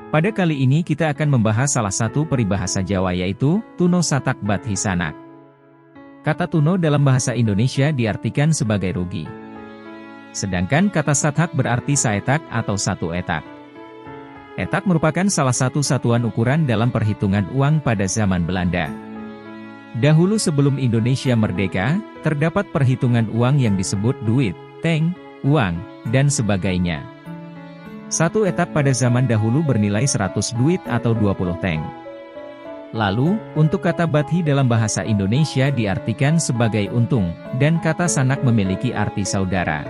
Pada kali ini kita akan membahas salah satu peribahasa Jawa yaitu, Tuno Satak Bathi Sanak. Kata tuno dalam bahasa Indonesia diartikan sebagai rugi. Sedangkan kata satak berarti saetak atau satu etak. Etak merupakan salah satu satuan ukuran dalam perhitungan uang pada zaman Belanda. Dahulu sebelum Indonesia merdeka, terdapat perhitungan uang yang disebut duit, teng, uang, dan sebagainya. Satu etak pada zaman dahulu bernilai 100 duit atau 20 teng. Lalu, untuk kata bathi dalam bahasa Indonesia diartikan sebagai untung, dan kata sanak memiliki arti saudara.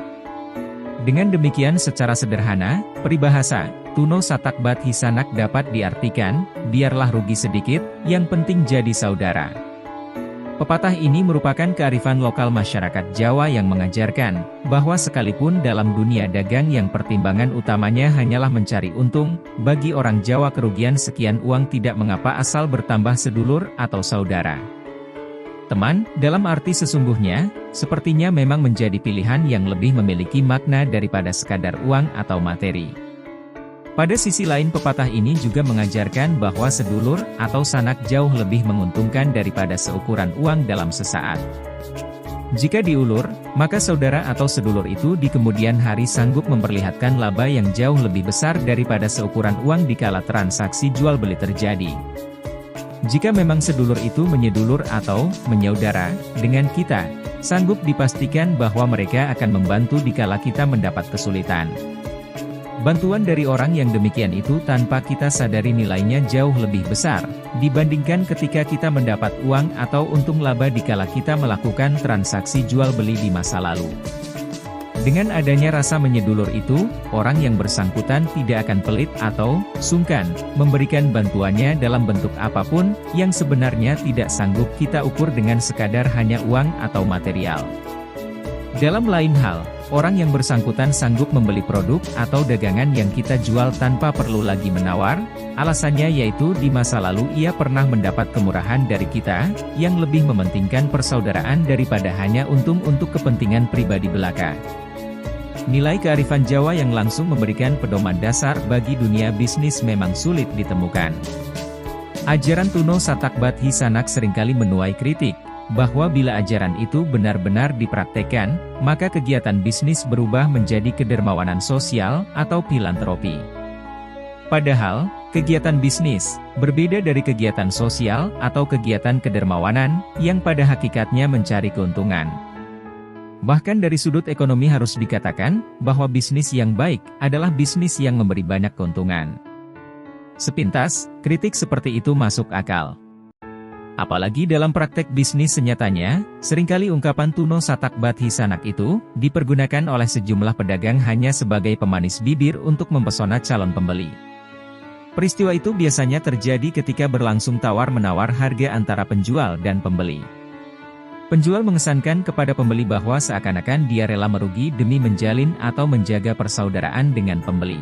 Dengan demikian secara sederhana, peribahasa, Tuno Satak Bathi Sanak dapat diartikan, biarlah rugi sedikit, yang penting jadi saudara. Pepatah ini merupakan kearifan lokal masyarakat Jawa yang mengajarkan, bahwa sekalipun dalam dunia dagang yang pertimbangan utamanya hanyalah mencari untung, bagi orang Jawa kerugian sekian uang tidak mengapa asal bertambah sedulur atau saudara. Teman, dalam arti sesungguhnya, sepertinya memang menjadi pilihan yang lebih memiliki makna daripada sekadar uang atau materi. Pada sisi lain pepatah ini juga mengajarkan bahwa sedulur atau sanak jauh lebih menguntungkan daripada seukuran uang dalam sesaat. Jika diulur, maka saudara atau sedulur itu di kemudian hari sanggup memperlihatkan laba yang jauh lebih besar daripada seukuran uang dikala transaksi jual beli terjadi. Jika memang sedulur itu menyedulur atau menyaudara dengan kita, sanggup dipastikan bahwa mereka akan membantu dikala kita mendapat kesulitan. Bantuan dari orang yang demikian itu tanpa kita sadari nilainya jauh lebih besar, dibandingkan ketika kita mendapat uang atau untung laba dikala kita melakukan transaksi jual beli di masa lalu. Dengan adanya rasa menyedulur itu, orang yang bersangkutan tidak akan pelit atau sungkan memberikan bantuannya dalam bentuk apapun yang sebenarnya tidak sanggup kita ukur dengan sekadar hanya uang atau material. Dalam lain hal, orang yang bersangkutan sanggup membeli produk atau dagangan yang kita jual tanpa perlu lagi menawar, alasannya yaitu di masa lalu ia pernah mendapat kemurahan dari kita, yang lebih mementingkan persaudaraan daripada hanya untung untuk kepentingan pribadi belaka. Nilai kearifan Jawa yang langsung memberikan pedoman dasar bagi dunia bisnis memang sulit ditemukan. Ajaran Tuno Satak Bathi Sanak seringkali menuai kritik, bahwa bila ajaran itu benar-benar dipraktekkan, maka kegiatan bisnis berubah menjadi kedermawanan sosial atau filantropi. Padahal, kegiatan bisnis berbeda dari kegiatan sosial atau kegiatan kedermawanan yang pada hakikatnya mencari keuntungan. Bahkan dari sudut ekonomi harus dikatakan, bahwa bisnis yang baik adalah bisnis yang memberi banyak keuntungan. Sepintas, kritik seperti itu masuk akal. Apalagi dalam praktek bisnis senyatanya, seringkali ungkapan Tuno Satak Bathi Sanak itu, dipergunakan oleh sejumlah pedagang hanya sebagai pemanis bibir untuk mempesona calon pembeli. Peristiwa itu biasanya terjadi ketika berlangsung tawar-menawar harga antara penjual dan pembeli. Penjual mengesankan kepada pembeli bahwa seakan-akan dia rela merugi demi menjalin atau menjaga persaudaraan dengan pembeli.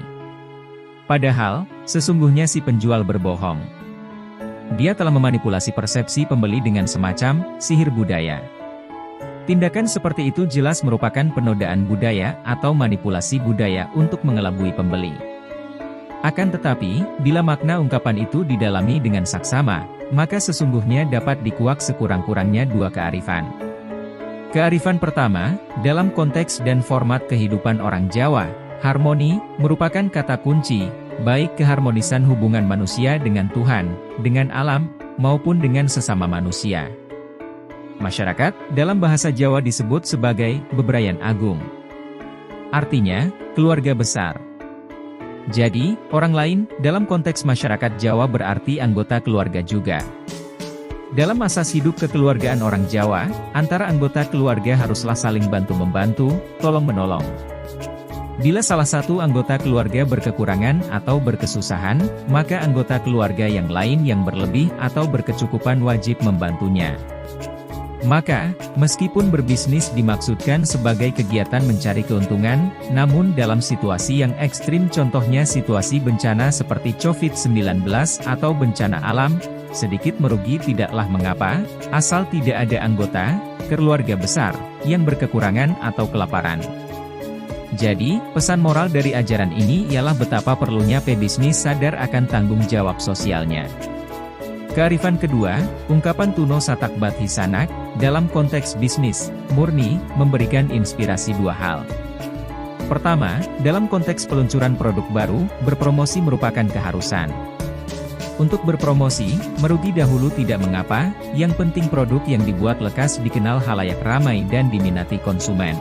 Padahal, sesungguhnya si penjual berbohong. Dia telah memanipulasi persepsi pembeli dengan semacam sihir budaya. Tindakan seperti itu jelas merupakan penodaan budaya atau manipulasi budaya untuk mengelabui pembeli. Akan tetapi, bila makna ungkapan itu didalami dengan saksama, maka sesungguhnya dapat dikuak sekurang-kurangnya dua kearifan. Kearifan pertama, dalam konteks dan format kehidupan orang Jawa, harmoni merupakan kata kunci, baik keharmonisan hubungan manusia dengan Tuhan, dengan alam, maupun dengan sesama manusia. Masyarakat, dalam bahasa Jawa disebut sebagai bebrayan agung. Artinya, keluarga besar. Jadi, orang lain, dalam konteks masyarakat Jawa berarti anggota keluarga juga. Dalam asas hidup kekeluargaan orang Jawa, antara anggota keluarga haruslah saling bantu-membantu, tolong-menolong. Bila salah satu anggota keluarga berkekurangan atau berkesusahan, maka anggota keluarga yang lain yang berlebih atau berkecukupan wajib membantunya. Maka, meskipun berbisnis dimaksudkan sebagai kegiatan mencari keuntungan, namun dalam situasi yang ekstrim contohnya situasi bencana seperti COVID-19 atau bencana alam, sedikit merugi tidaklah mengapa, asal tidak ada anggota keluarga besar yang berkekurangan atau kelaparan. Jadi, pesan moral dari ajaran ini ialah betapa perlunya pebisnis sadar akan tanggung jawab sosialnya. Kearifan kedua, ungkapan Tuno Satak Bat Hisanak, dalam konteks bisnis, murni, memberikan inspirasi dua hal. Pertama, dalam konteks peluncuran produk baru, berpromosi merupakan keharusan. Untuk berpromosi, merugi dahulu tidak mengapa, yang penting produk yang dibuat lekas dikenal halayak ramai dan diminati konsumen.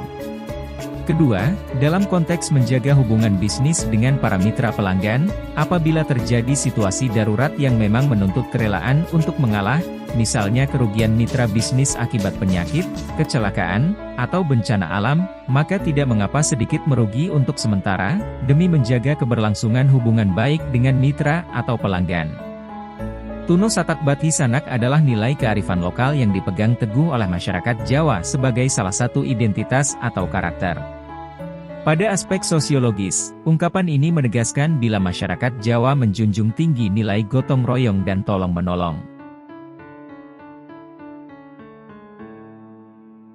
Kedua, dalam konteks menjaga hubungan bisnis dengan para mitra pelanggan, apabila terjadi situasi darurat yang memang menuntut kerelaan untuk mengalah, misalnya kerugian mitra bisnis akibat penyakit, kecelakaan, atau bencana alam, maka tidak mengapa sedikit merugi untuk sementara, demi menjaga keberlangsungan hubungan baik dengan mitra atau pelanggan. Tuno Satak Bat Hisanak adalah nilai kearifan lokal yang dipegang teguh oleh masyarakat Jawa sebagai salah satu identitas atau karakter. Pada aspek sosiologis, ungkapan ini menegaskan bila masyarakat Jawa menjunjung tinggi nilai gotong royong dan tolong-menolong.